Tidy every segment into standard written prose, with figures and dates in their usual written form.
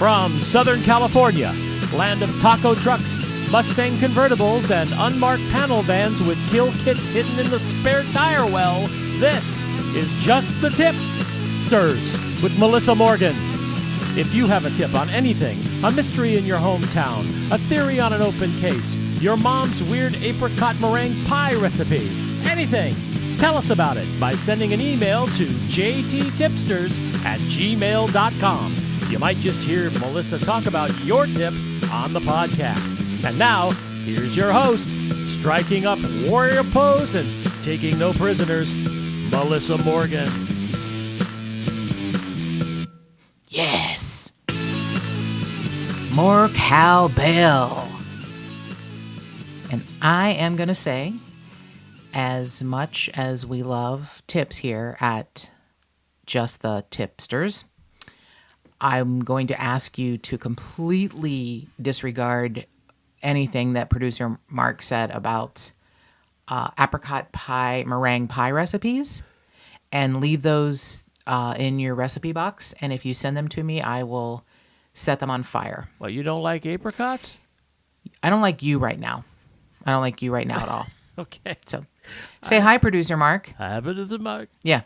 From Southern California, land of taco trucks, Mustang convertibles, and unmarked panel vans with kill kits hidden in the spare tire well, this is Just the Tip-Sters with Melissa Morgan. If you have a tip on anything, a mystery in your hometown, a theory on an open case, your mom's weird apricot meringue pie recipe, anything, tell us about it by sending an email to jttipsters@gmail.com. You might just hear Melissa talk about your tip on the podcast. And now, here's your host, striking up warrior pose and taking no prisoners, Melissa Morgan. Yes. More cowbell. And I am going to say, as much as we love tips here at Just the Tipsters, I'm going to ask you to completely disregard anything that producer Mark said about apricot pie, meringue pie recipes, and leave those in your recipe box. And if you send them to me, I will set them on fire. Well, you don't like apricots? I don't like you right now. I don't like you right now at all. Okay. So say hi, producer Mark. Hi, producer Mark. Yeah.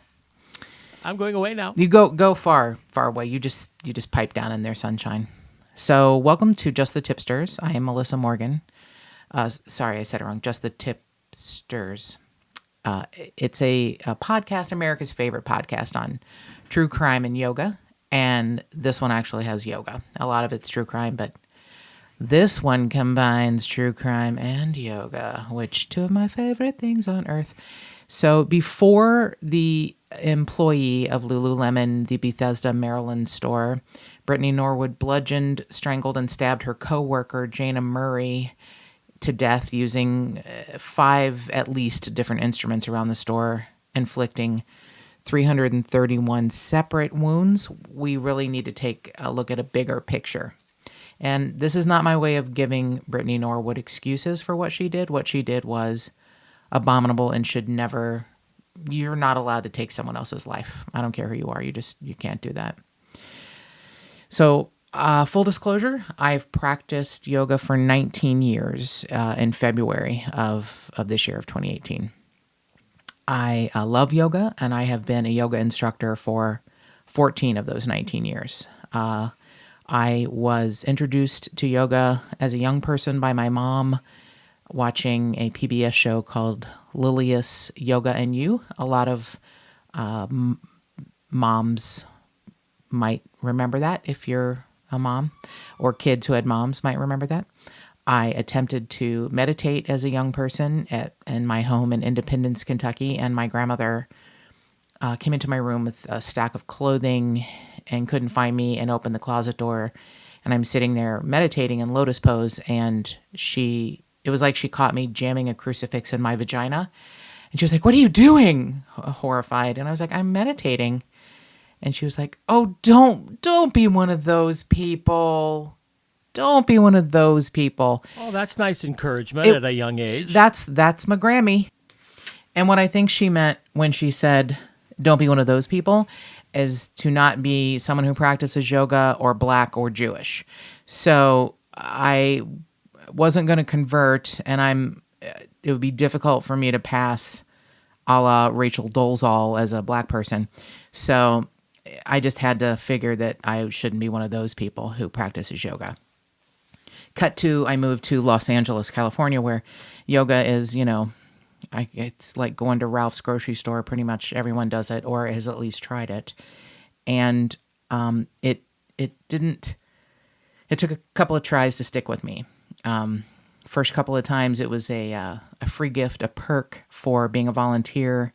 I'm going away now. You go far away. You just pipe down in their sunshine. So welcome to Just the Tipsters. I am Melissa Morgan. Sorry, I said it wrong. Just the Tipsters. It's a podcast, America's favorite podcast on true crime and yoga. And this one actually has yoga. A lot of it's true crime, but this one combines true crime and yoga, which two of my favorite things on earth. So before the employee of Lululemon, the Bethesda Maryland store, Brittany Norwood bludgeoned, strangled, and stabbed her co-worker, Jana Murray, to death using 5 at least different instruments around the store, inflicting 331 separate wounds. We really need to take a look at a bigger picture. And this is not my way of giving Brittany Norwood excuses for what she did. What she did was abominable and should never... You're not allowed to take someone else's life. I don't care who you are. You can't do that. So, full disclosure, I've practiced yoga for 19 years in February of this year of 2018. I love yoga, and I have been a yoga instructor for 14 of those 19 years. I was introduced to yoga as a young person by my mom, watching a PBS show called Lilius Yoga and You. A lot of moms might remember that if you're a mom, or kids who had moms might remember that. I attempted to meditate as a young person in my home in Independence, Kentucky, and my grandmother came into my room with a stack of clothing and couldn't find me and opened the closet door. And I'm sitting there meditating in lotus pose, and it was like she caught me jamming a crucifix in my vagina. And she was like, "What are you doing?" Horrified. And I was like, "I'm meditating." And she was like, "Oh, don't be one of those people. Don't be one of those people." Oh, that's nice encouragement at a young age. That's my Grammy. And what I think she meant when she said, "Don't be one of those people," is to not be someone who practices yoga or Black or Jewish. So I wasn't going to convert, and it would be difficult for me to pass a la Rachel Dolezal as a Black person. So I just had to figure that I shouldn't be one of those people who practices yoga. Cut to, I moved to Los Angeles, California, where yoga is, it's like going to Ralph's grocery store. Pretty much everyone does it or has at least tried it. And it took a couple of tries to stick with me. First couple of times it was a free gift, a perk for being a volunteer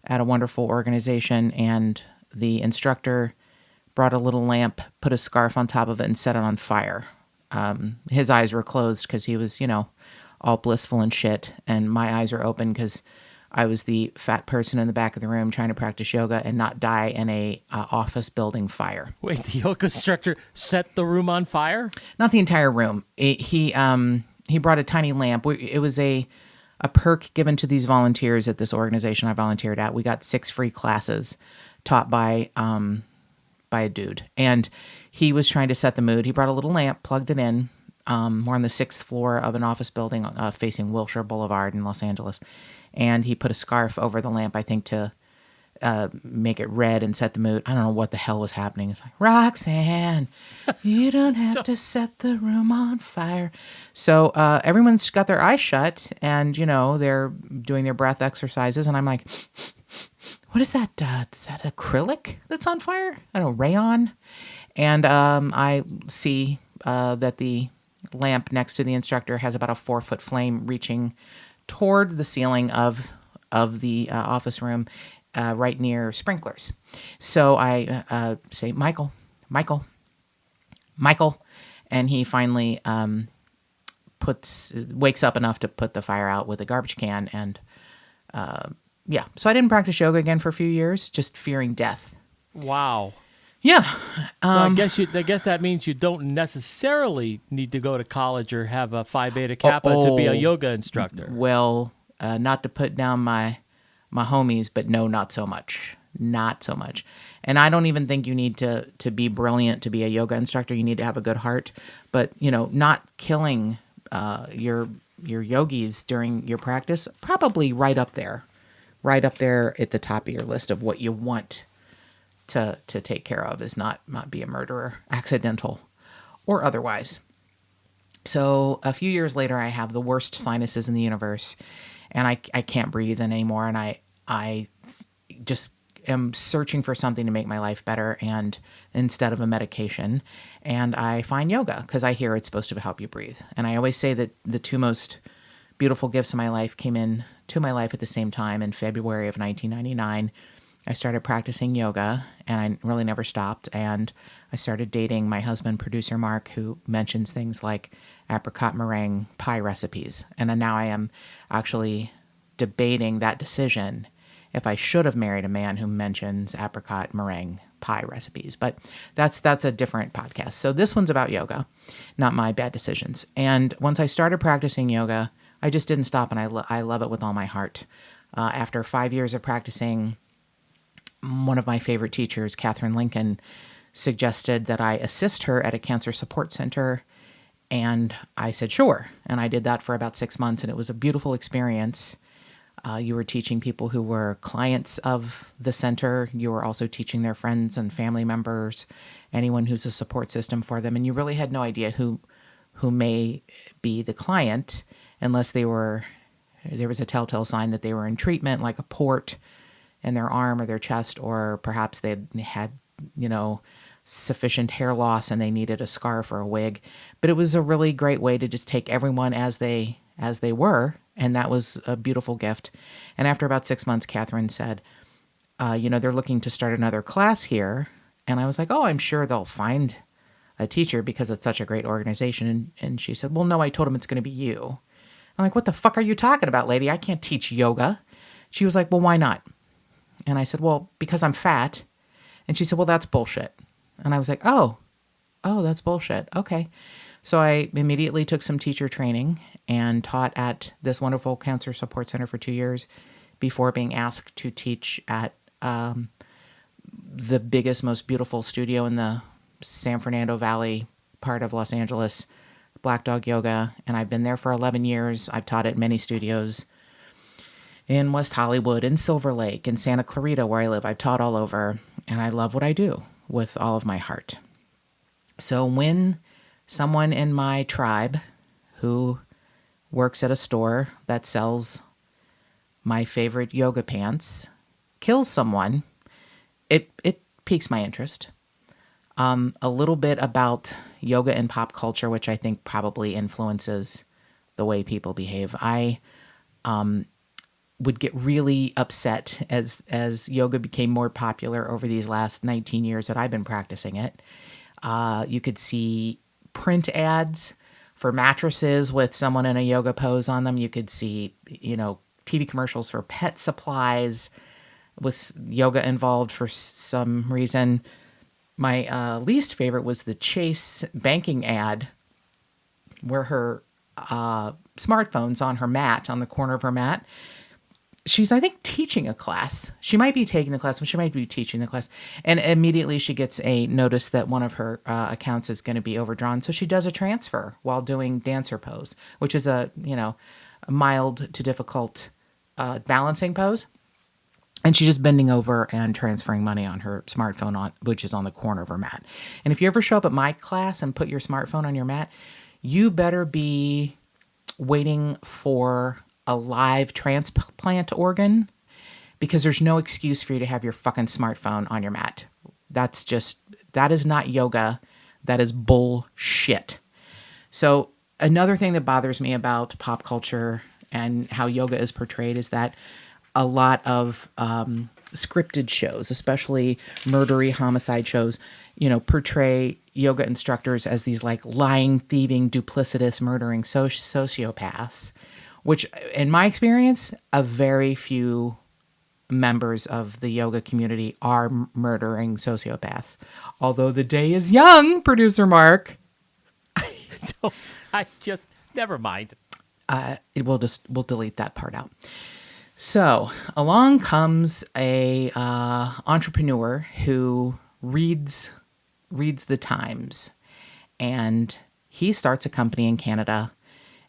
at a wonderful organization, and the instructor brought a little lamp, put a scarf on top of it, and set it on fire. His eyes were closed because he was, all blissful and shit, and my eyes were open because I was the fat person in the back of the room trying to practice yoga and not die in a office building fire. Wait, the yoga instructor set the room on fire? Not the entire room. He brought a tiny lamp. It was a perk given to these volunteers at this organization I volunteered at. We got 6 free classes taught by by a dude. And he was trying to set the mood. He brought a little lamp, plugged it in. We're on the 6th floor of an office building facing Wilshire Boulevard in Los Angeles. And he put a scarf over the lamp, I think, to make it red and set the mood. I don't know what the hell was happening. It's like, Roxanne, you don't have to set the room on fire. So everyone's got their eyes shut and, they're doing their breath exercises. And I'm like, what is that? Is that acrylic that's on fire? I don't know, rayon. And I see that the lamp next to the instructor has about a 4-foot flame reaching toward the ceiling of the office room. Right near sprinklers. So I say, Michael, and he finally wakes up enough to put the fire out with a garbage can. And so I didn't practice yoga again for a few years, just fearing death. Wow. Yeah. So I guess that means you don't necessarily need to go to college or have a Phi Beta Kappa to be a yoga instructor. Well, not to put down my homies, but no, not so much. Not so much. And I don't even think you need to be brilliant to be a yoga instructor. You need to have a good heart. But, not killing your yogis during your practice, probably right up there at the top of your list of what you want to take care of is not be a murderer, accidental or otherwise. So a few years later, I have the worst sinuses in the universe, and I can't breathe anymore. And I just am searching for something to make my life better, and instead of a medication. And I find yoga because I hear it's supposed to help you breathe. And I always say that the two most beautiful gifts of my life came into my life at the same time. In February of 1999, I started practicing yoga, and I really never stopped. And I started dating my husband, producer Mark, who mentions things like apricot meringue pie recipes. And now I am actually debating that decision if I should have married a man who mentions apricot meringue pie recipes. But that's a different podcast. So this one's about yoga, not my bad decisions. And once I started practicing yoga, I just didn't stop, and I love it with all my heart. After 5 years of practicing, one of my favorite teachers, Catherine Lincoln, suggested that I assist her at a cancer support center. And I said, sure. And I did that for about 6 months, and it was a beautiful experience. You were teaching people who were clients of the center. You were also teaching their friends and family members, anyone who's a support system for them. And you really had no idea who may be the client unless there was a telltale sign that they were in treatment, like a port in their arm or their chest, or perhaps they had, sufficient hair loss and they needed a scarf or a wig. But it was a really great way to just take everyone as they were. And that was a beautiful gift. And after about 6 months, Catherine said, they're looking to start another class here. And I was like, oh, I'm sure they'll find a teacher because it's such a great organization. And she said, well, no, I told them it's going to be you. I'm like, what the fuck are you talking about, lady? I can't teach yoga. She was like, well, why not? And I said, well, because I'm fat. And she said, well, that's bullshit. And I was like, oh, that's bullshit. Okay. So I immediately took some teacher training and taught at this wonderful cancer support center for 2 years before being asked to teach at the biggest, most beautiful studio in the San Fernando Valley part of Los Angeles, Black Dog Yoga. And I've been there for 11 years. I've taught at many studios in West Hollywood, in Silver Lake, in Santa Clarita, where I live. I've taught all over, and I love what I do with all of my heart. So when someone in my tribe who works at a store that sells my favorite yoga pants kills someone, it piques my interest. A little bit about yoga and pop culture, which I think probably influences the way people behave. I would get really upset as yoga became more popular over these last 19 years that I've been practicing it. You could see print ads for mattresses with someone in a yoga pose on them. You could see, TV commercials for pet supplies with yoga involved for some reason. My least favorite was the Chase banking ad where her smartphone's on her mat, on the corner of her mat, she's, I think, teaching a class. She might be taking the class, but she might be teaching the class. And immediately she gets a notice that one of her accounts is going to be overdrawn. So she does a transfer while doing dancer pose, which is a mild to difficult balancing pose. And she's just bending over and transferring money on her smartphone, which is on the corner of her mat. And if you ever show up at my class and put your smartphone on your mat, you better be waiting for a live transplant organ, because there's no excuse for you to have your fucking smartphone on your mat. That is not yoga. That is bullshit. So another thing that bothers me about pop culture and how yoga is portrayed is that a lot of scripted shows, especially murdery homicide shows, portray yoga instructors as these like lying, thieving, duplicitous, murdering sociopaths, which in my experience, a very few members of the yoga community are murdering sociopaths. Although the day is young, producer Mark. Never mind. We'll delete that part out. So along comes a entrepreneur who reads the Times, and he starts a company in Canada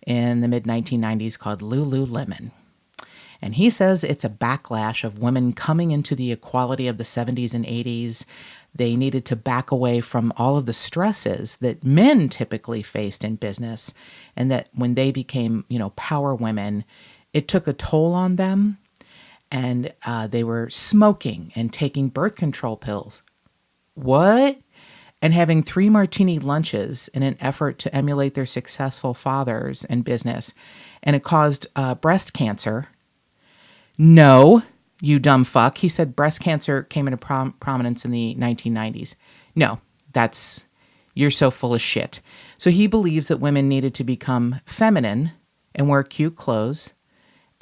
in the mid-1990s called Lululemon. And he says it's a backlash of women coming into the equality of the 70s and 80s. They needed to back away from all of the stresses that men typically faced in business, and that when they became, power women, it took a toll on them, and they were smoking and taking birth control pills. What? And having 3 martini lunches in an effort to emulate their successful fathers in business. And it caused breast cancer. No, you dumb fuck. He said breast cancer came into prominence in the 1990s. No, you're so full of shit. So he believes that women needed to become feminine and wear cute clothes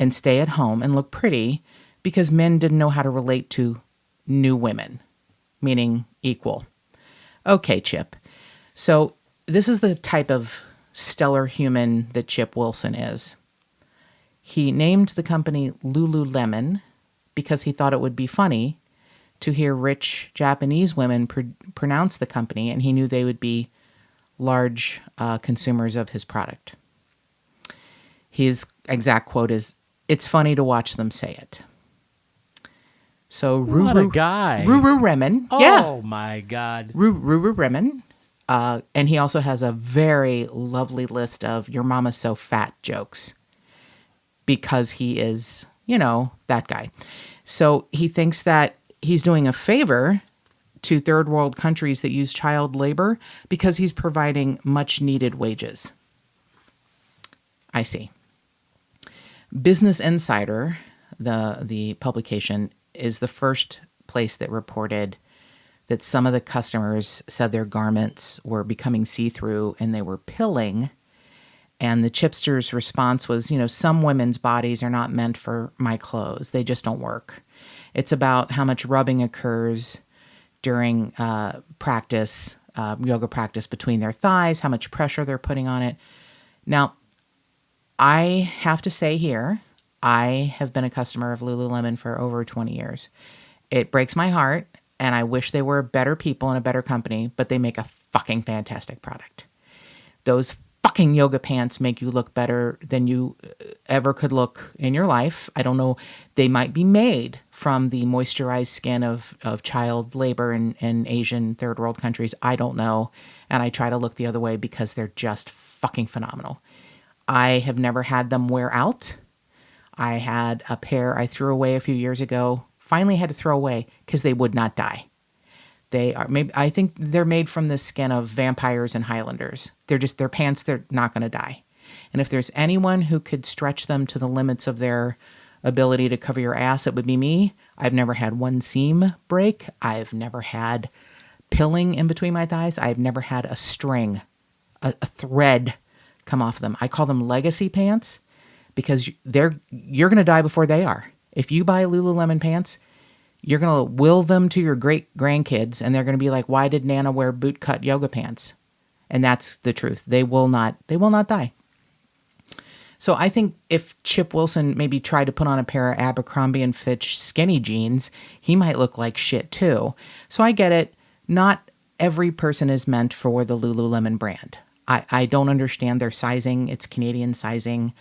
and stay at home and look pretty because men didn't know how to relate to new women, meaning equal. Okay, Chip. So this is the type of stellar human that Chip Wilson is. He named the company Lululemon because he thought it would be funny to hear rich Japanese women pronounce the company, and he knew they would be large consumers of his product. His exact quote is, "It's funny to watch them say it." So what a guy. Lululemon. Oh, yeah. my God. Lululemon. And he also has a very lovely list of "your mama's so fat" jokes, because he is, that guy. So he thinks that he's doing a favor to third world countries that use child labor because he's providing much needed wages. I see. Business Insider, the publication, is the first place that reported that some of the customers said their garments were becoming see-through and they were pilling. And the Chip-Sters' response was, some women's bodies are not meant for my clothes. They just don't work. It's about how much rubbing occurs during practice, yoga practice between their thighs, how much pressure they're putting on it. Now, I have to say here, I have been a customer of Lululemon for over 20 years. It breaks my heart, and I wish they were better people and a better company, but they make a fucking fantastic product. Those fucking yoga pants make you look better than you ever could look in your life. I don't know. They might be made from the moisturized skin of child labor in Asian third world countries. I don't know. And I try to look the other way because they're just fucking phenomenal. I have never had them wear out. I had a pair I threw away a few years ago. Finally had to throw away because they would not die. I think they're made from the skin of vampires and Highlanders. They're pants, they're not going to die. And if there's anyone who could stretch them to the limits of their ability to cover your ass, it would be me. I've never had one seam break. I've never had pilling in between my thighs. I've never had a string, a thread come off them. I call them legacy pants because you're going to die before they are. If you buy Lululemon pants, you're going to will them to your great grandkids, and they're going to be like, why did Nana wear boot-cut yoga pants? And that's the truth. They will not die. So I think if Chip Wilson maybe tried to put on a pair of Abercrombie and Fitch skinny jeans, he might look like shit too. So I get it. Not every person is meant for the Lululemon brand. I don't understand their sizing. It's Canadian sizing.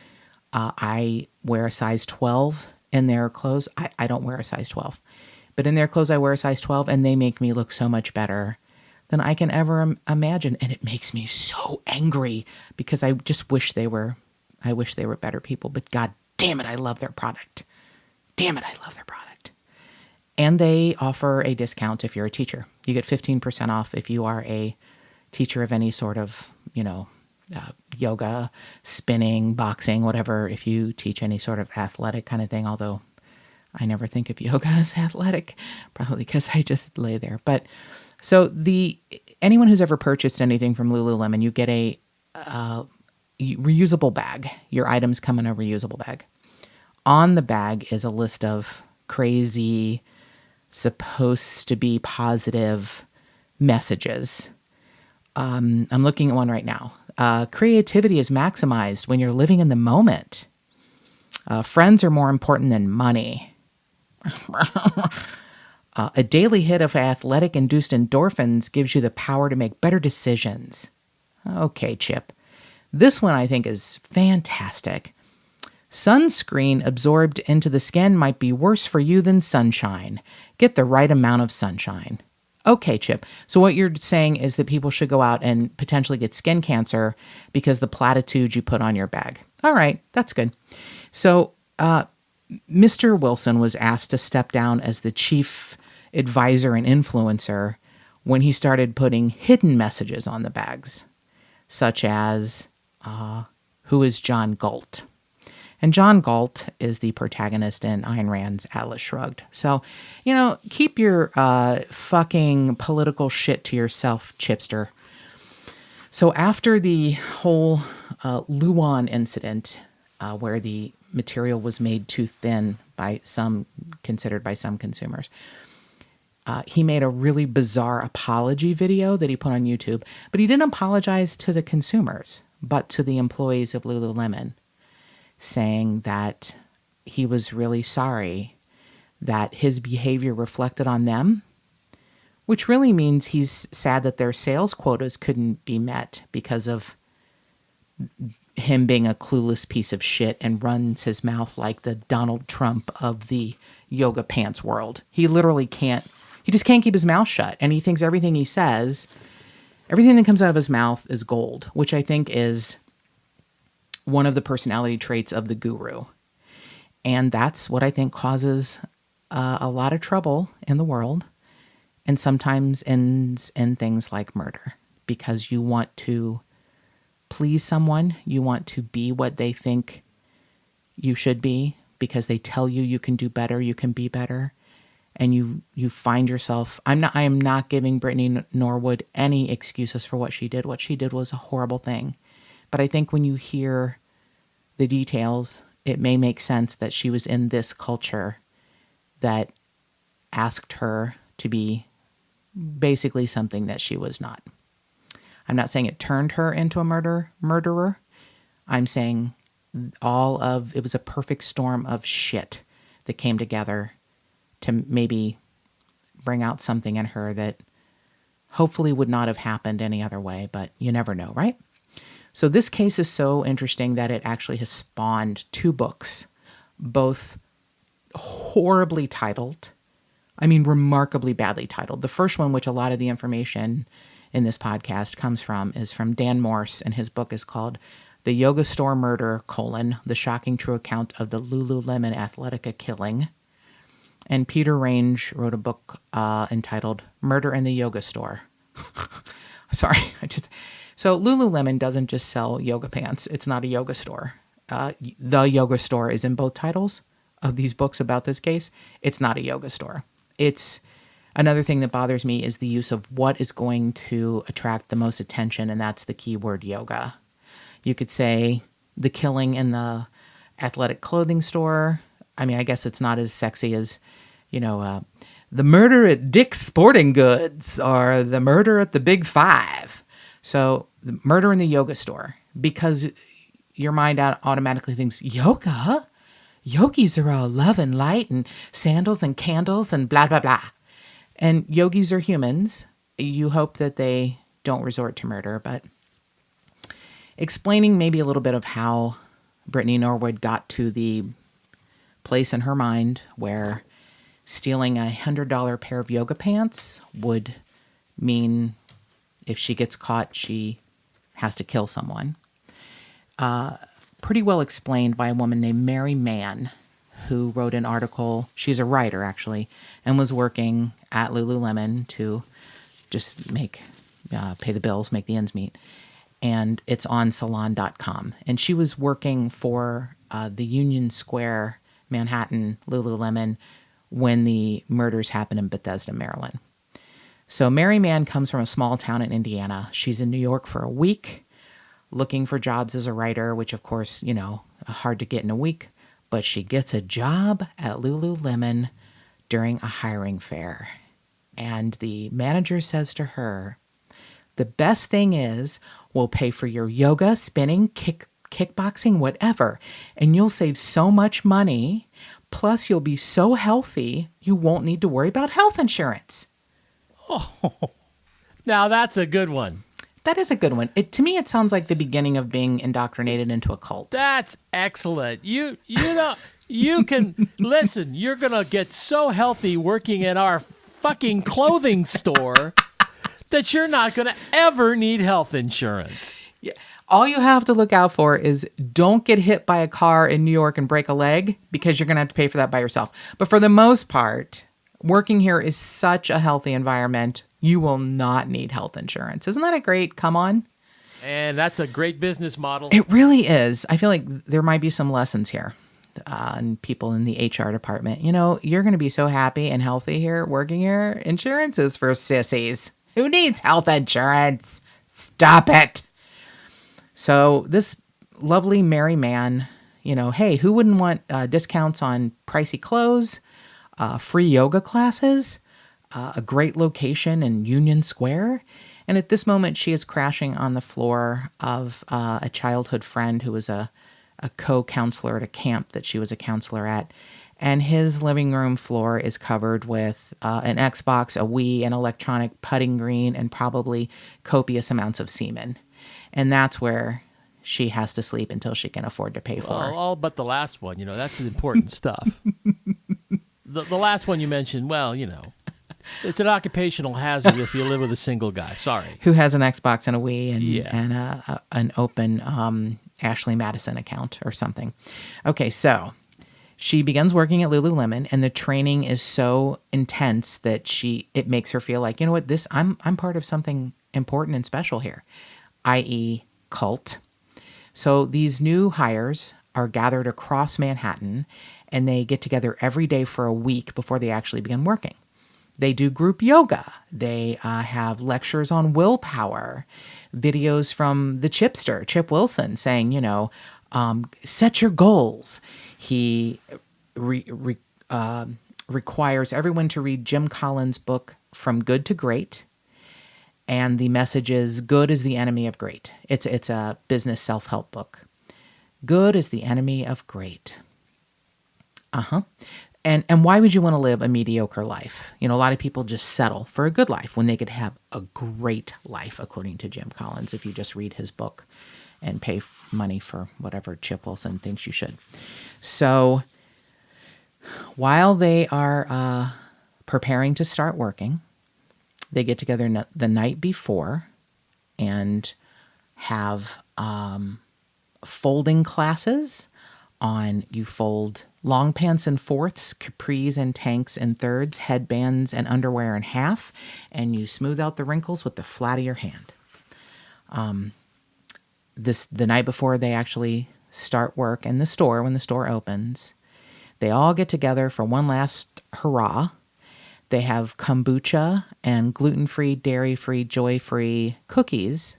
I wear a size 12 in their clothes. I don't wear a size 12. But in their clothes, I wear a size 12, and they make me look so much better than I can ever imagine. And it makes me so angry because I just wish they were better people. But God damn it, I love their product. Damn it, I love their product. And they offer a discount if you're a teacher. You get 15% off if you are a teacher of any sort of, yoga, spinning, boxing, whatever. If you teach any sort of athletic kind of thing, although I never think of yoga as athletic, probably because I just lay there. But so anyone who's ever purchased anything from Lululemon, you get a reusable bag. Your items come in a reusable bag. On the bag is a list of crazy, supposed to be positive messages. I'm looking at one right now. Creativity is maximized when you're living in the moment. Friends are more important than money. A daily hit of athletic-induced endorphins gives you the power to make better decisions. Okay, Chip. This one I think is fantastic. Sunscreen absorbed into the skin might be worse for you than sunshine. Get the right amount of sunshine. Okay, Chip. So what you're saying is that people should go out and potentially get skin cancer because the platitudes you put on your bag. All right, that's good. So Mr. Wilson was asked to step down as the chief advisor and influencer when he started putting hidden messages on the bags, such as, who is John Galt? And John Galt is the protagonist in Ayn Rand's Atlas Shrugged. So, keep your fucking political shit to yourself, Chipster. So after the whole Luan incident, where the material was made too thin considered by some consumers, he made a really bizarre apology video that he put on YouTube. But he didn't apologize to the consumers, but to the employees of Lululemon, saying that he was really sorry that his behavior reflected on them, which really means he's sad that their sales quotas couldn't be met because of him being a clueless piece of shit and runs his mouth like the Donald Trump of the yoga pants world. He just can't keep his mouth shut. And he thinks everything he says, everything that comes out of his mouth is gold, which I think is one of the personality traits of the guru. And that's what I think causes a lot of trouble in the world, and sometimes ends in things like murder, because you want to please someone. You want to be what they think you should be because they tell you you can do better, you can be better. And you find yourself, I am not giving Brittany Norwood any excuses for what she did. What she did was a horrible thing. But I think when you hear the details, it may make sense that she was in this culture that asked her to be basically something that she was not. I'm not saying it turned her into a murderer. I'm saying it was a perfect storm of shit that came together to maybe bring out something in her that hopefully would not have happened any other way, but you never know, right? So this case is so interesting that it actually has spawned 2 books, both horribly titled. I mean, remarkably badly titled. The first one, which a lot of the information in this podcast comes from, is from Dan Morse, and his book is called The Yoga Store Murder, the shocking true account of the Lululemon Athletica killing. And Peter Range wrote a book entitled Murder in the Yoga Store. Sorry. So Lululemon doesn't just sell yoga pants. It's not a yoga store. The Yoga Store is in both titles of these books about this case. It's not a yoga store. It's another thing that bothers me is the use of what is going to attract the most attention, and that's the keyword yoga. You could say the killing in the athletic clothing store. I mean, I guess it's not as sexy as, the murder at Dick's Sporting Goods or the murder at the Big Five. So the murder in the yoga store, because your mind automatically thinks, yoga? Yogis are all love and light and sandals and candles and blah, blah, blah. And yogis are humans. You hope that they don't resort to murder, but explaining maybe a little bit of how Brittany Norwood got to the place in her mind where stealing $100 pair of yoga pants would mean if she gets caught, she has to kill someone. Pretty well explained by a woman named Mary Mann, who wrote an article. She's a writer, actually, and was working at Lululemon to just pay the bills, make the ends meet. And it's on salon.com. And she was working for the Union Square, Manhattan, Lululemon, when the murders happened in Bethesda, Maryland. So Mary Mann comes from a small town in Indiana. She's in New York for a week, looking for jobs as a writer, which, of course, hard to get in a week. But she gets a job at Lululemon during a hiring fair. And the manager says to her, the best thing is we'll pay for your yoga, spinning, kickboxing, whatever. And you'll save so much money. Plus, you'll be so healthy, you won't need to worry about health insurance. Oh, now that's a good one. That is a good one. To me, it sounds like the beginning of being indoctrinated into a cult. That's excellent. You can listen. You're gonna get so healthy working in our fucking clothing store that you're not gonna ever need health insurance. Yeah. All you have to look out for is don't get hit by a car in New York and break a leg, because you're gonna have to pay for that by yourself. But for the most part, working here is such a healthy environment. You will not need health insurance. Isn't that a great come on? And that's a great business model. It really is. I feel like there might be some lessons here. And people in the HR department, you're going to be so happy and healthy here, working here. Insurance is for sissies. Who needs health insurance? Stop it. So this lovely Mary Mann, hey, who wouldn't want discounts on pricey clothes, free yoga classes, a great location in Union Square? And at this moment, she is crashing on the floor of a childhood friend who was a co-counselor at a camp that she was a counselor at. And his living room floor is covered with an Xbox, a Wii, an electronic putting green, and probably copious amounts of semen. And that's where she has to sleep until she can afford to pay for. All but the last one, that's important stuff. The last one you mentioned, it's an occupational hazard if you live with a single guy. Sorry. Who has an Xbox and a Wii and an open Ashley Madison account or something. Okay, so she begins working at Lululemon, and the training is so intense that it makes her feel like, I'm part of something important and special here, i.e. cult. So these new hires are gathered across Manhattan, and they get together every day for a week before they actually begin working. They do group yoga. They have lectures on willpower, videos from the Chipster, Chip Wilson, saying, set your goals. He requires everyone to read Jim Collins' book, From Good to Great. And the message is, good is the enemy of great. It's a business self-help book. Good is the enemy of great. And why would you want to live a mediocre life? A lot of people just settle for a good life when they could have a great life, according to Jim Collins, if you just read his book and pay money for whatever Chip Wilson thinks you should. So while they are preparing to start working, they get together the night before and have folding classes on you fold long pants in fourths, capris and tanks in thirds, headbands and underwear in half, and you smooth out the wrinkles with the flat of your hand. The night before they actually start work in the store, when the store opens, they all get together for one last hurrah. They have kombucha and gluten-free, dairy-free, joy-free cookies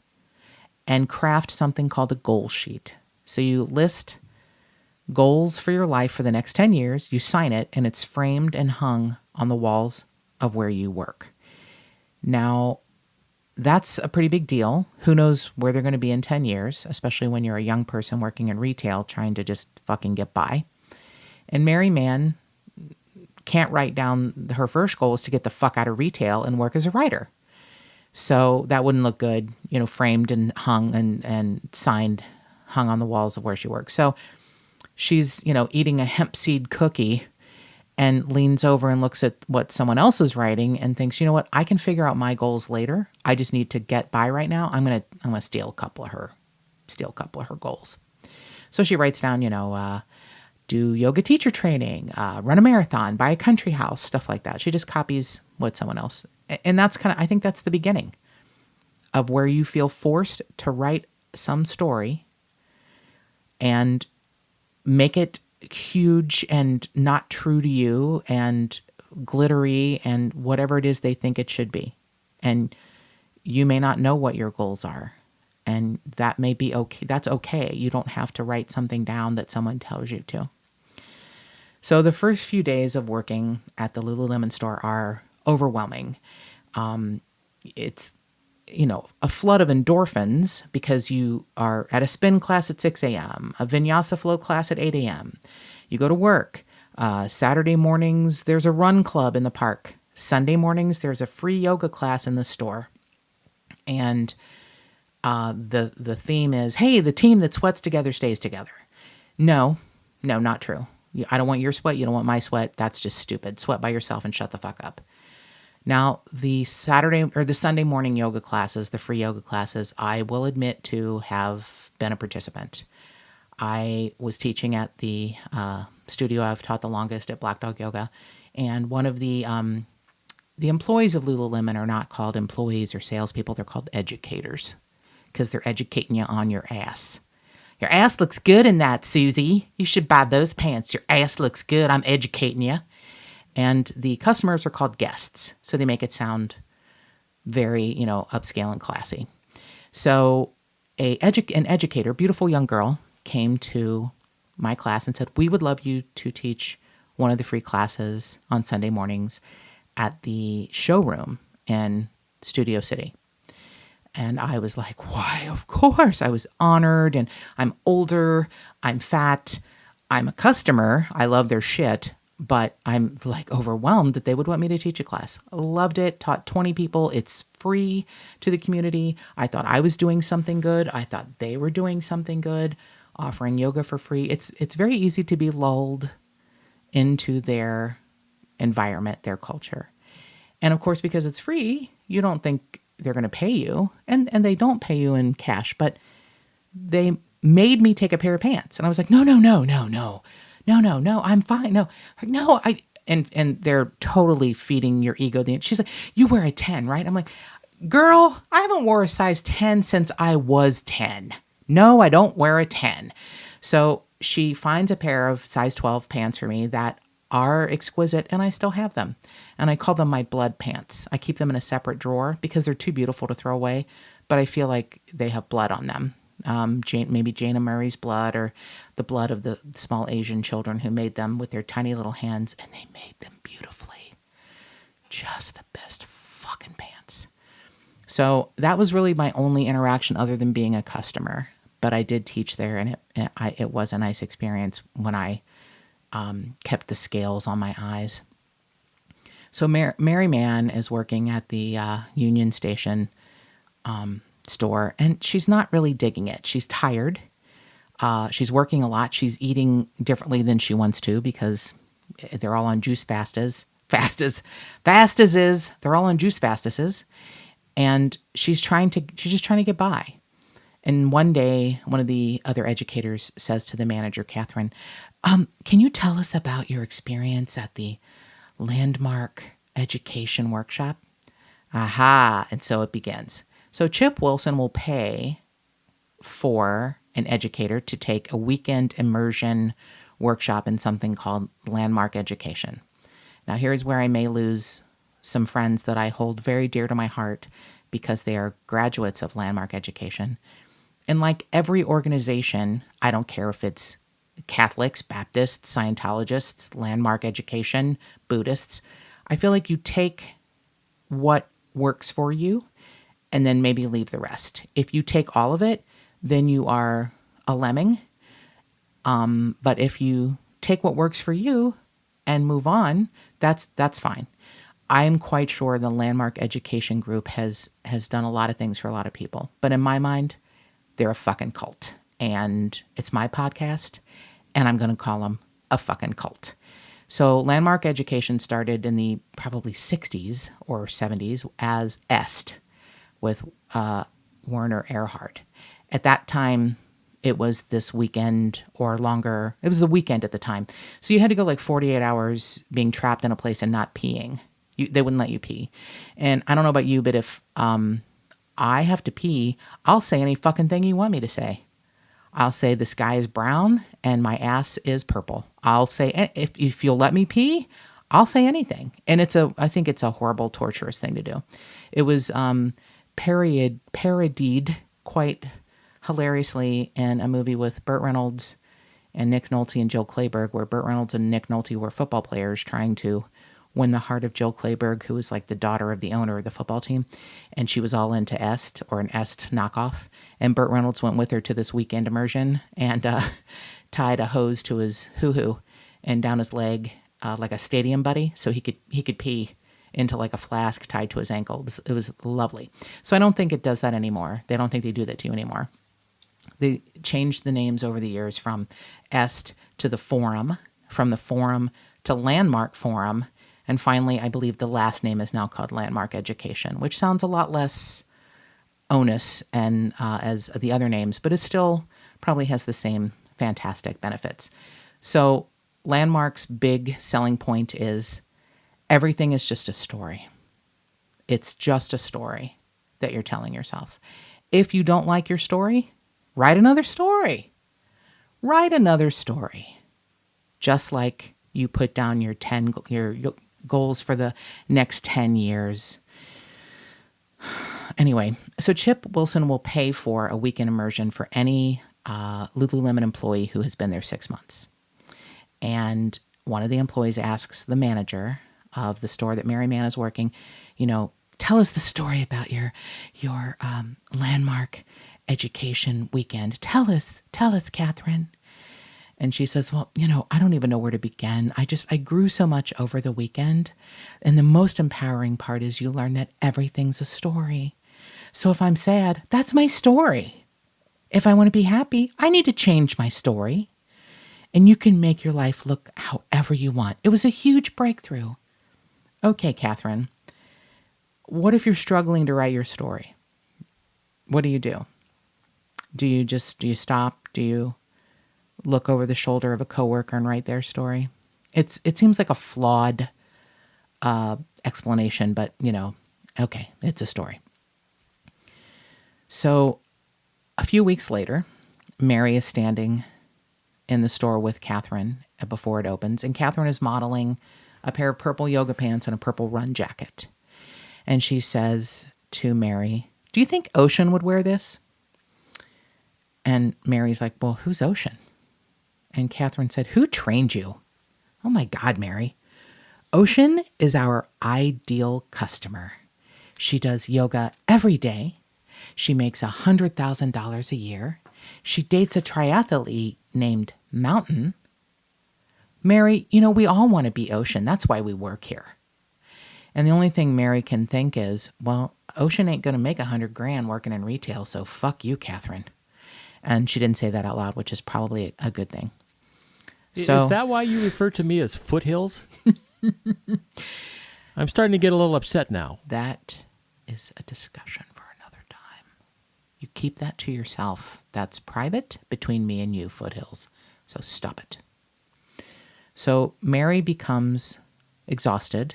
and craft something called a goal sheet. So you list goals for your life for the next 10 years, you sign it, and it's framed and hung on the walls of where you work. Now, that's a pretty big deal. Who knows where they're going to be in 10 years, especially when you're a young person working in retail trying to just fucking get by. And Mary Mann can't write down her first goal is to get the fuck out of retail and work as a writer. So that wouldn't look good, framed and hung and signed, hung on the walls of where she works. So she's, eating a hemp seed cookie and leans over and looks at what someone else is writing and thinks, you know what, I can figure out my goals later. I just need to get by right now. I'm gonna steal a couple of her goals. So she writes down, do yoga teacher training, run a marathon, buy a country house, stuff like that. She just copies what someone else. And that's I think that's the beginning of where you feel forced to write some story and make it huge and not true to you and glittery and whatever it is they think it should be. And you may not know what your goals are. And that may be okay. That's okay. You don't have to write something down that someone tells you to. So the first few days of working at the Lululemon store are overwhelming. It's, a flood of endorphins because you are at a spin class at 6 a.m., a vinyasa flow class at 8 a.m. You go to work. Saturday mornings, there's a run club in the park. Sunday mornings, there's a free yoga class in the store. And the theme is, hey, the team that sweats together stays together. No, not true. I don't want your sweat. You don't want my sweat. That's just stupid. Sweat by yourself and shut the fuck up. Now, the Sunday morning yoga classes, the free yoga classes, I will admit to have been a participant. I was teaching at the studio I've taught the longest at Black Dog Yoga, and one of the employees of Lululemon are not called employees or salespeople. They're called educators because they're educating you on your ass. Your ass looks good in that, Susie. You should buy those pants. Your ass looks good. I'm educating you. And the customers are called guests. So they make it sound very, upscale and classy. So an educator, beautiful young girl, came to my class and said, we would love you to teach one of the free classes on Sunday mornings at the showroom in Studio City. And I was like, why, of course. I was honored, and I'm older, I'm fat, I'm a customer, I love their shit, but I'm like overwhelmed that they would want me to teach a class. I loved it, taught 20 people, it's free to the community. I thought I was doing something good. I thought they were doing something good, offering yoga for free. It's very easy to be lulled into their environment, their culture. And of course, because it's free, you don't think they're going to pay you, and they don't pay you in cash, but they made me take a pair of pants. And I was like, no, I'm fine. No, and they're totally feeding your ego. She's like, you wear a 10, right? I'm like, girl, I haven't wore a size 10 since I was 10. No, I don't wear a 10. So she finds a pair of size 12 pants for me that are exquisite, and I still have them. And I call them my blood pants. I keep them in a separate drawer because they're too beautiful to throw away, but I feel like they have blood on them. Maybe Jana Murray's blood, or the blood of the small Asian children who made them with their tiny little hands, and they made them beautifully. Just the best fucking pants. So that was really my only interaction other than being a customer. But I did teach there, and it was a nice experience when I kept the scales on my eyes. So Mary Mann is working at the Union Station store, and she's not really digging it. She's tired. She's working a lot. She's eating differently than she wants to because they're all on juice fastases. They're all on juice fastases, and she's just trying to get by. And one day, one of the other educators says to the manager, Catherine, can you tell us about your experience at the Landmark Education Workshop? Aha. And so it begins. So Chip Wilson will pay for an educator to take a weekend immersion workshop in something called Landmark Education. Now, here's where I may lose some friends that I hold very dear to my heart because they are graduates of Landmark Education. And like every organization, I don't care if it's Catholics, Baptists, Scientologists, Landmark Education, Buddhists, I feel like you take what works for you and then maybe leave the rest. If you take all of it, then you are a lemming. But if you take what works for you and move on, that's fine. I'm quite sure the Landmark Education Group has done a lot of things for a lot of people. But in my mind, they're a fucking cult. And it's my podcast, and I'm going to call them a fucking cult. So Landmark Education started in the probably 60s or 70s as EST with Werner Erhard. At that time, it was this weekend or longer. It was the weekend at the time. So you had to go like 48 hours being trapped in a place and not peeing. They wouldn't let you pee. And I don't know about you, but if I have to pee, I'll say any fucking thing you want me to say. I'll say the sky is brown and my ass is purple. I'll say, if you'll let me pee, I'll say anything. And I think it's a horrible, torturous thing to do. It was parodied quite hilariously in a movie with Burt Reynolds and Nick Nolte and Jill Clayburgh, where Burt Reynolds and Nick Nolte were football players trying to win the heart of Jill Clayburgh, who was like the daughter of the owner of the football team. And she was all into Est, or an Est knockoff. And Burt Reynolds went with her to this weekend immersion and tied a hose to his hoo-hoo and down his leg like a stadium buddy, so he could pee into like a flask tied to his ankle. It was lovely. So I don't think it does that anymore. They don't think they do that to you anymore. They changed the names over the years from Est to the Forum, from the Forum to Landmark Forum, and finally, I believe the last name is now called Landmark Education, which sounds a lot less onus and as the other names, but it still probably has the same fantastic benefits. So Landmark's big selling point is everything is just a story. It's just a story that you're telling yourself. If you don't like your story, write another story. Write another story. Just like you put down your goals for the next 10 years. Anyway, so Chip Wilson will pay for a weekend immersion for any Lululemon employee who has been there 6 months. And one of the employees asks the manager of the store that Mary Mann is working, tell us the story about your Landmark Education weekend. Tell us, Catherine. And she says, well, I don't even know where to begin. I grew so much over the weekend. And the most empowering part is you learn that everything's a story. So if I'm sad, that's my story. If I want to be happy, I need to change my story. And you can make your life look however you want. It was a huge breakthrough. Okay, Catherine, what if you're struggling to write your story? What do you do? Do you stop? Do you look over the shoulder of a coworker and write their story? It seems like a flawed explanation, but okay, it's a story. So a few weeks later, Mary is standing in the store with Catherine before it opens, and Catherine is modeling a pair of purple yoga pants and a purple run jacket. And she says to Mary, do you think Ocean would wear this? And Mary's like, well, who's Ocean? And Catherine said, who trained you? Oh my God, Mary. Ocean is our ideal customer. She does yoga every day. She makes $100,000 a year. She dates a triathlete named Mountain. Mary, we all want to be Ocean. That's why we work here. And the only thing Mary can think is, well, Ocean ain't going to make $100,000 working in retail, so fuck you, Catherine. And she didn't say that out loud, which is probably a good thing. So, is that why you refer to me as foothills? I'm starting to get a little upset now. That is a discussion for another time. You keep that to yourself. That's private between me and you, Foothills. So stop it. So Mary becomes exhausted.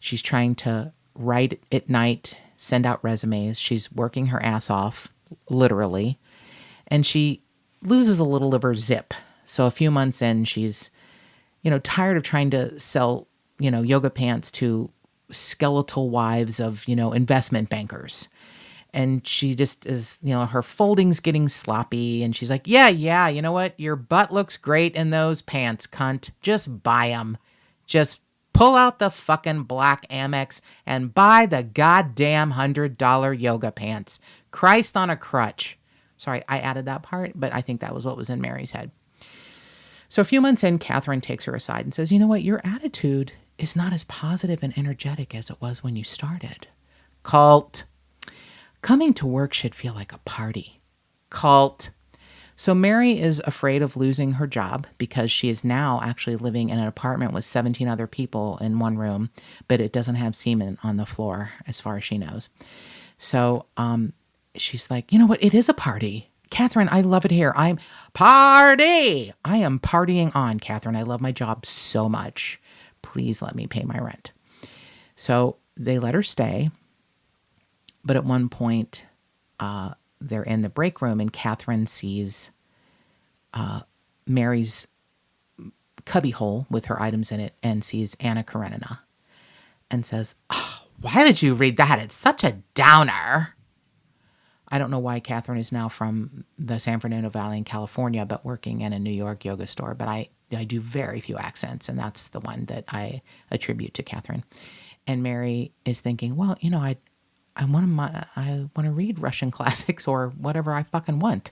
She's trying to write at night, send out resumes. She's working her ass off, literally. And she loses a little of her zip. So a few months in, she's, tired of trying to sell, yoga pants to skeletal wives of, investment bankers. And she just is, her folding's getting sloppy. And she's like, yeah, you know what? Your butt looks great in those pants, cunt. Just buy them. Just Pull out the fucking black Amex and buy the goddamn $100 yoga pants. Christ on a crutch. Sorry, I added that part, but I think that was what was in Mary's head. So a few months in, Catherine takes her aside and says, you know what? Your attitude is not as positive and energetic as it was when you started. Cult. Coming to work should feel like a party. Cult. So Mary is afraid of losing her job because she is now actually living in an apartment with 17 other people in one room, but it doesn't have semen on the floor as far as she knows. So she's like, you know what? It is a party. Catherine, I love it here. I am partying on, Catherine. I love my job so much. Please let me pay my rent. So they let her stay. But at one point, they're in the break room and Catherine sees Mary's cubbyhole with her items in it and sees Anna Karenina and says, oh, why did you read that? It's such a downer. I don't know why Catherine is now from the San Fernando Valley in California, but working in a New York yoga store. But I do very few accents, and that's the one that I attribute to Catherine. And Mary is thinking, well, you know, I want to read Russian classics or whatever I fucking want.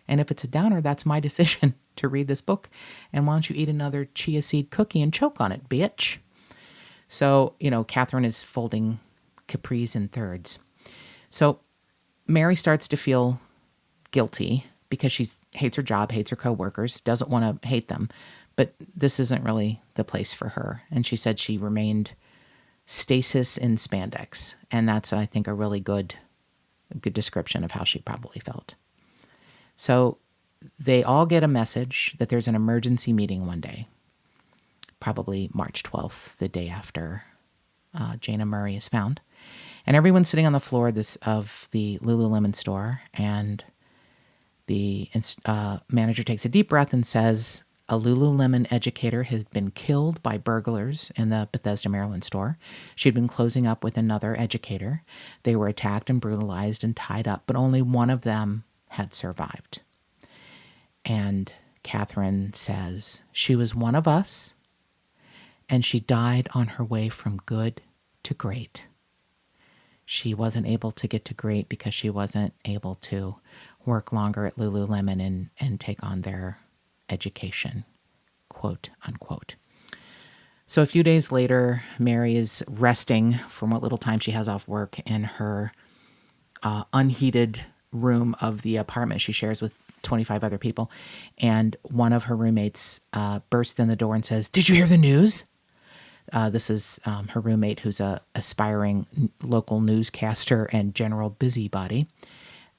And if it's a downer, that's my decision to read this book. And why don't you eat another chia seed cookie and choke on it, bitch? So, you know, Catherine is folding capris in thirds. So Mary starts to feel guilty because she hates her job, hates her coworkers, doesn't want to hate them. But this isn't really the place for her. And she said she remained stasis in spandex. And that's, I think, a really good description of how she probably felt. So they all get a message that there's an emergency meeting one day, probably March 12th, the day after Jana Murray is found. And everyone's sitting on the floor of the Lululemon store, and the manager takes a deep breath and says, a Lululemon educator had been killed by burglars in the Bethesda Maryland store. She'd been closing up with another educator. They were attacked and brutalized and tied up, but only one of them had survived. And Catherine says, she was one of us, and she died on her way from good to great. She wasn't able to get to great because she wasn't able to work longer at Lululemon and take on their education, quote unquote. So a few days later, Mary is resting from what little time she has off work in her unheated room of the apartment she shares with 25 other people. And one of her roommates bursts in the door and says, did you hear the news? This is her roommate, who's a aspiring local newscaster and general busybody.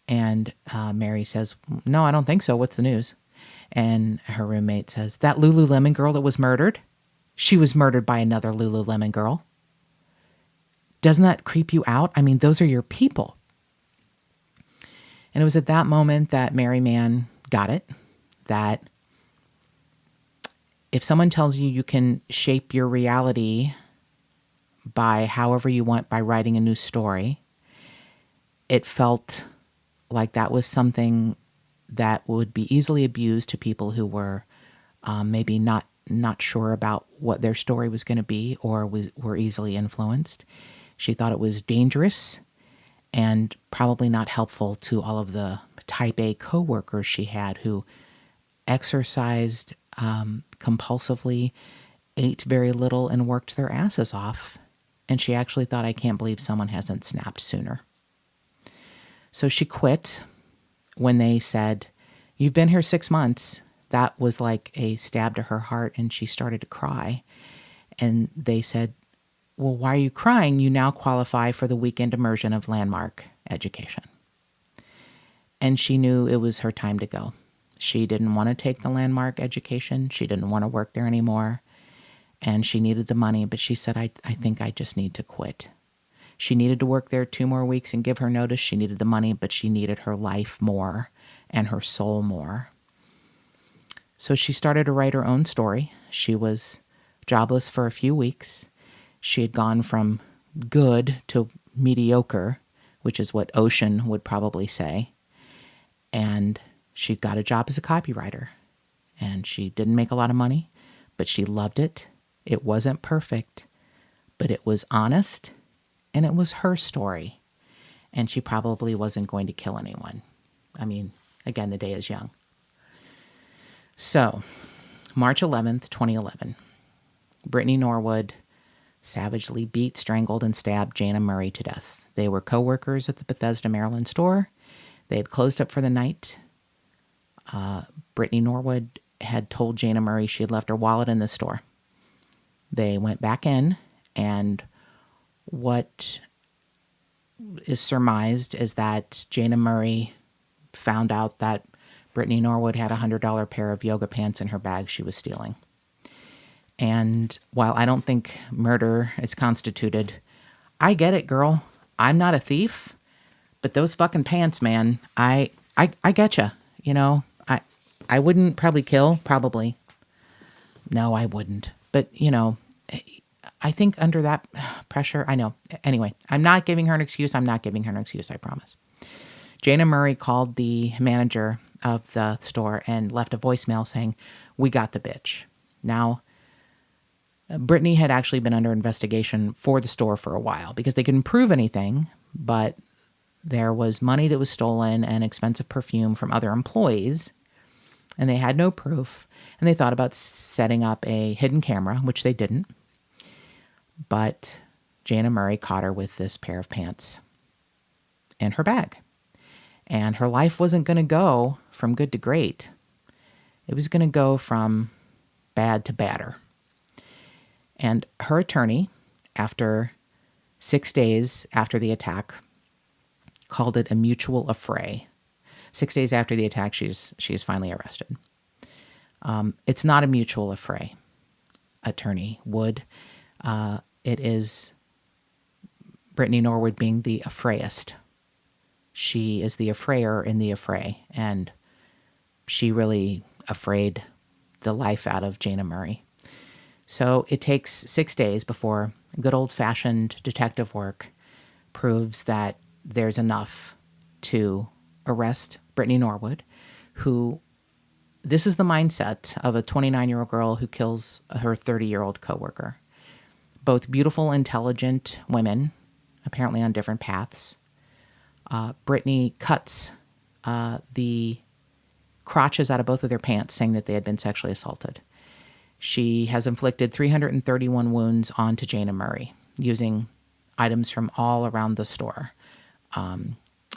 And Mary says, no, I don't think so. What's the news? And her roommate says, that Lululemon girl that was murdered, she was murdered by another Lululemon girl. Doesn't that creep you out? I mean, those are your people. And it was at that moment that Mary Mann got it, that if someone tells you you can shape your reality by however you want by writing a new story, it felt like that was something that would be easily abused to people who were maybe not sure about what their story was going to be or were easily influenced. She thought it was dangerous and probably not helpful to all of the type A coworkers she had who exercised compulsively, ate very little, and worked their asses off. And she actually thought, I can't believe someone hasn't snapped sooner. So she quit when they said, you've been here 6 months. That was like a stab to her heart, and she started to cry. And they said, well, why are you crying? You now qualify for the weekend immersion of landmark education. And she knew it was her time to go. She didn't want to take the landmark education. She didn't want to work there anymore. And she needed the money, but she said, I think I just need to quit. She needed to work there 2 more weeks and give her notice. She needed the money, but she needed her life more and her soul more. So she started to write her own story. She was jobless for a few weeks. She had gone from good to mediocre, which is what Ocean would probably say. And she got a job as a copywriter. And she didn't make a lot of money, but she loved it. It wasn't perfect, but it was honest, and it was her story. And she probably wasn't going to kill anyone. I mean, again, the day is young. So, March 11th, 2011, Brittany Norwood savagely beat, strangled, and stabbed Jana Murray to death. They were co-workers at the Bethesda Maryland store. They had closed up for the night. Brittany Norwood had told Jana Murray she had left her wallet in the store. They went back in, and what is surmised is that Jana Murray found out that Brittany Norwood had a $100 pair of yoga pants in her bag she was stealing. And while I don't think murder is constituted, I get it, girl. I'm not a thief, but those fucking pants, man, I getcha. You know, I wouldn't probably kill, probably. No, I wouldn't. But, you know, I think under that pressure, I know. Anyway, I'm not giving her an excuse. I'm not giving her an excuse, I promise. Jana Murray called the manager of the store and left a voicemail saying, "We got the bitch." Now, Brittany had actually been under investigation for the store for a while because they couldn't prove anything, but there was money that was stolen and expensive perfume from other employees, and they had no proof, and they thought about setting up a hidden camera, which they didn't. But Jana Murray caught her with this pair of pants in her bag. And her life wasn't going to go from good to great. It was going to go from bad to badder. And her attorney, after 6 days after the attack, called it a mutual affray. 6 days after the attack, she's finally arrested. It's not a mutual affray, attorney Wood. It is Brittany Norwood being the affrayist. She is the affrayer in the affray, and she really affrayed the life out of Jana Murray. So it takes 6 days before good old-fashioned detective work proves that there's enough to arrest Brittany Norwood, who, this is the mindset of a 29-year-old girl who kills her 30-year-old coworker. Both beautiful, intelligent women, apparently on different paths. Brittany cuts the crotches out of both of their pants, saying that they had been sexually assaulted. She has inflicted 331 wounds onto Jana Murray using items from all around the store.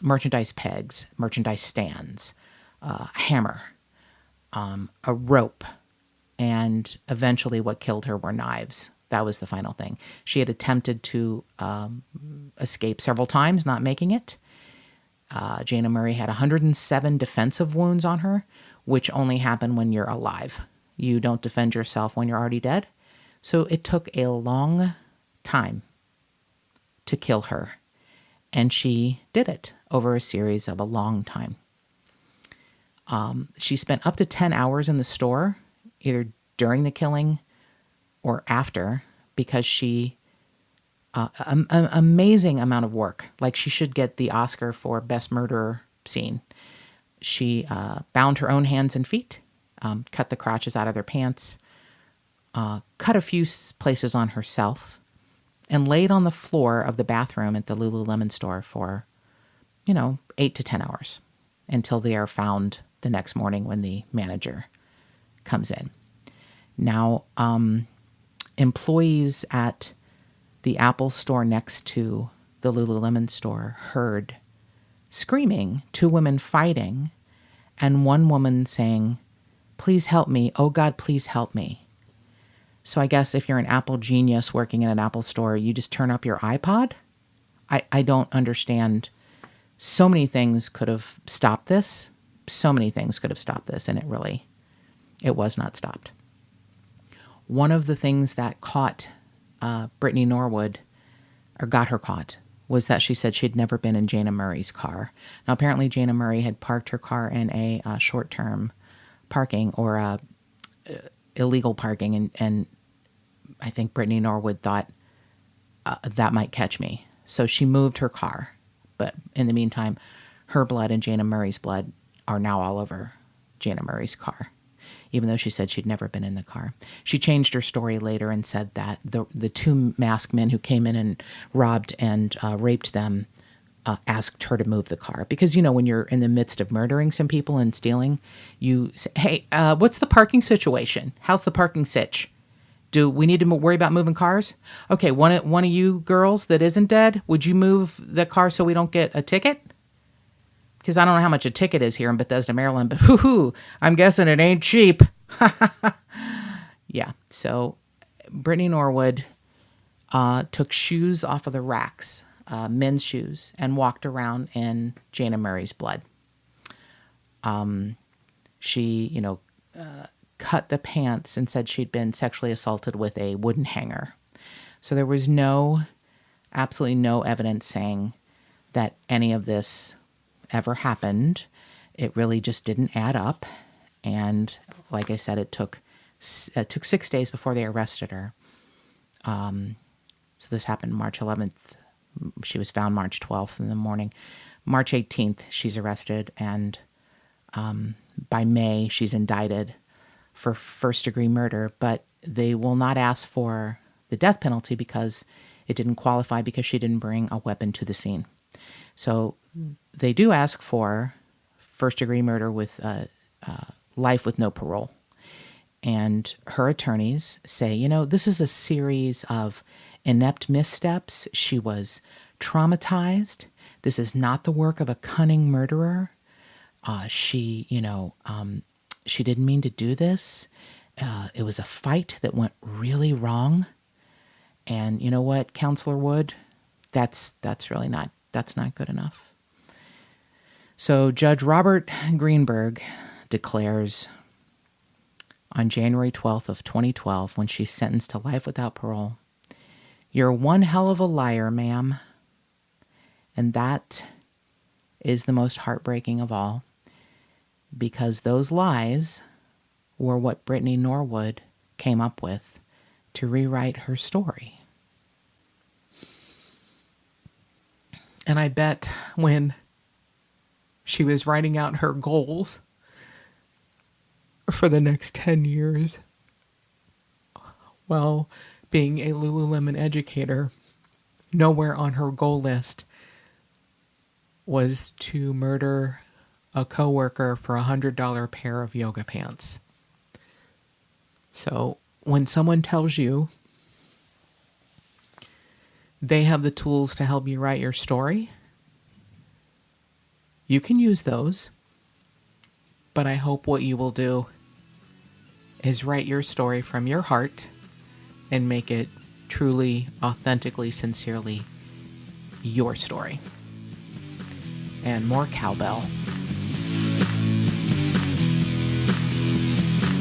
Merchandise pegs, merchandise stands, a hammer, a rope, and eventually what killed her were knives. That was the final thing. She had attempted to escape several times, not making it. Jana Murray had 107 defensive wounds on her, which only happen when you're alive. You don't defend yourself when you're already dead. So it took a long time to kill her. And she did it over a series of a long time. She spent up to 10 hours in the store, either during the killing or after, because she... an amazing amount of work. Like, she should get the Oscar for Best Murderer scene. She bound her own hands and feet, cut the crotches out of their pants, cut a few places on herself, and laid on the floor of the bathroom at the Lululemon store for, 8 to 10 hours until they are found the next morning when the manager comes in. Now, employees at the Apple store next to the Lululemon store heard screaming, 2 women fighting, and one woman saying, "Please help me. Oh God, please help me." So I guess if you're an Apple genius working in an Apple store, you just turn up your iPod? I don't understand. So many things could have stopped this. So many things could have stopped this, and it was not stopped. One of the things that caught Brittany Norwood, or got her caught, was that she said she'd never been in Jana Murray's car. Now, apparently Jana Murray had parked her car in a short-term parking or illegal parking, and I think Brittany Norwood thought that might catch me. So she moved her car. But in the meantime, her blood and Jana Murray's blood are now all over Jana Murray's car. even though she said she'd never been in the car. She changed her story later and said that the two masked men who came in and robbed and raped them asked her to move the car. Because, when you're in the midst of murdering some people and stealing, you say, hey, what's the parking situation? How's the parking sitch? Do we need to worry about moving cars? Okay, one of you girls that isn't dead, would you move the car so we don't get a ticket? Because I don't know how much a ticket is here in Bethesda, Maryland, but I'm guessing it ain't cheap. Yeah, so Brittany Norwood took shoes off of the racks, men's shoes, and walked around in Jana Murray's blood. She, cut the pants and said she'd been sexually assaulted with a wooden hanger. So there was absolutely no evidence saying that any of this ever happened. It really just didn't add up. And like I said, it took 6 days before they arrested her. So this happened March 11th. She was found March 12th in the morning. March 18th, she's arrested. And by May, she's indicted for first-degree murder. But they will not ask for the death penalty because it didn't qualify because she didn't bring a weapon to the scene. So they do ask for first-degree murder with life with no parole. And her attorneys say, this is a series of inept missteps. She was traumatized. This is not the work of a cunning murderer. She didn't mean to do this. It was a fight that went really wrong. And you know what, Counselor Wood? That's not good enough. So Judge Robert Greenberg declares on January 12th of 2012, when she's sentenced to life without parole, "You're one hell of a liar, ma'am." And that is the most heartbreaking of all, because those lies were what Brittany Norwood came up with to rewrite her story. And I bet when she was writing out her goals for the next 10 years, while being a Lululemon educator, nowhere on her goal list was to murder a coworker for $100 pair of yoga pants. So when someone tells you they have the tools to help you write your story, you can use those. But I hope what you will do is write your story from your heart and make it truly, authentically, sincerely your story. And more cowbell.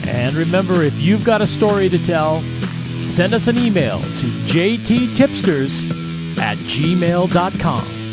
And remember, if you've got a story to tell, send us an email to jttipsters@gmail.com.